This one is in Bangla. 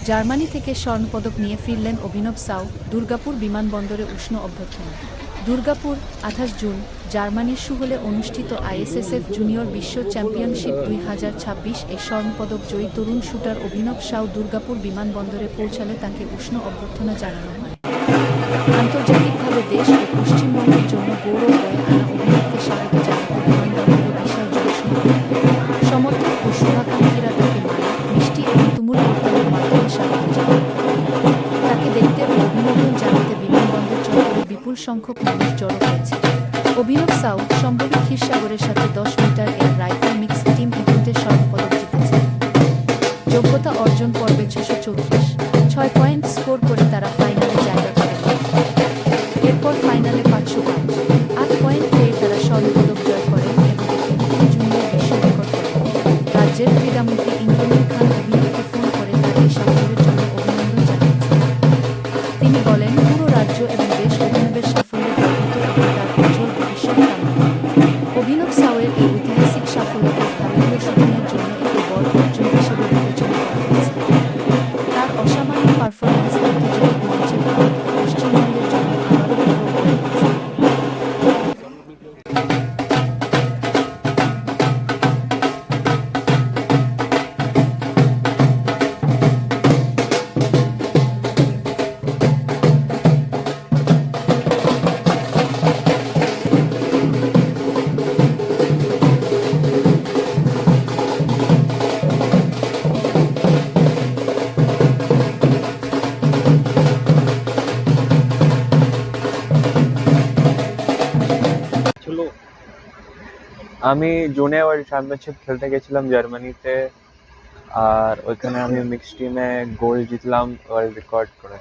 জার্মানি থেকে স্বর্ণপদক নিয়ে ফিরলেন অভিনব সাউ, দুর্গাপুর বিমানবন্দরে উষ্ণ অভ্যর্থনা। দুর্গাপুর, ২৮ জুন, জার্মানির সুহলে অনুষ্ঠিত আইএসএসএফ জুনিয়র বিশ্ব চ্যাম্পিয়নশিপ ২০২৬ স্বর্ণপদক জয়ী তরুণ শুটার অভিনব সাউ দুর্গাপুর বিমানবন্দরে পৌঁছালে তাঁকে উষ্ণ অভ্যর্থনা জানানো হয়। আন্তর্জাতিকভাবে দেশ ও পশ্চিমবঙ্গের জন্য গৌরব বয়ে আনা অভিনবকে স্বাগত জানাতে বিমানবন্দরে বিশাল জনসমুদ্র। সমর্থক ও শুভাকাঙ্ক্ষীরা তাঁকে মালা, মিষ্টি এবং তুমুল হরতালের মাধ্যমে স্বাগত জানান। তাকে দেখতে ও অভিনন্দন জানাতে বিমানবন্দর চত্বরে বিপুল সংখ্যক মানুষ জড়ো হয়েছে। অভিনব সাউ সম্বলী ক্ষীরসাগরের সাথে ১০ metre air rifle mixed team ইভেন্টে স্বর্ণপদক জিতেছে। যোগ্যতা অর্জন পর্বে ৬৩৬ পয়েন্ট স্কোর করে তারা ফাইনালে জায়গা করে নেয়। এরপর ফাইনালে ৫০৫ পয়েন্ট পেয়ে তারা স্বর্ণপদক জয় করেন এবং একটি জুনিয়র বিশ্ব রেকর্ড করেন। রাজ্যের ক্রীড়ামন্ত্রী ইন্দ্রনীল খান অভিনবকে ফোন করে তার এই সাফল্যের জন্য অভিনন্দন জানিয়েছেন। তিনি বলেন, পুরো রাজ্য এবং দেশ অভিনবের সাফল্যে গর্বিত এবং তার উজ্জ্বল ভবিষ্যৎ কামনা। অভিনব সাউয়ের এই ঐতিহাসিক সাফল্যকে ভারতীয় শুটিংয়ের জন্য একটি বড় অর্জন হিসেবে বিবেচনা করা হয়েছে। তার অসামান্য পারফরম্যান্স আন্তর্জাতিক মঞ্চে ভারত ও পশ্চিমবঙ্গের জন্য আবারও গৌরব বয়ে আনছে। আমি জুনে ওয়ার্ল্ড চ্যাম্পিয়নশিপ খেলতে গেছিলাম জার্মানিতে। আর ওইখানে আমি মিক্সড টিমে গোল্ড জিতলাম ওয়ার্ল্ড রেকর্ড করে।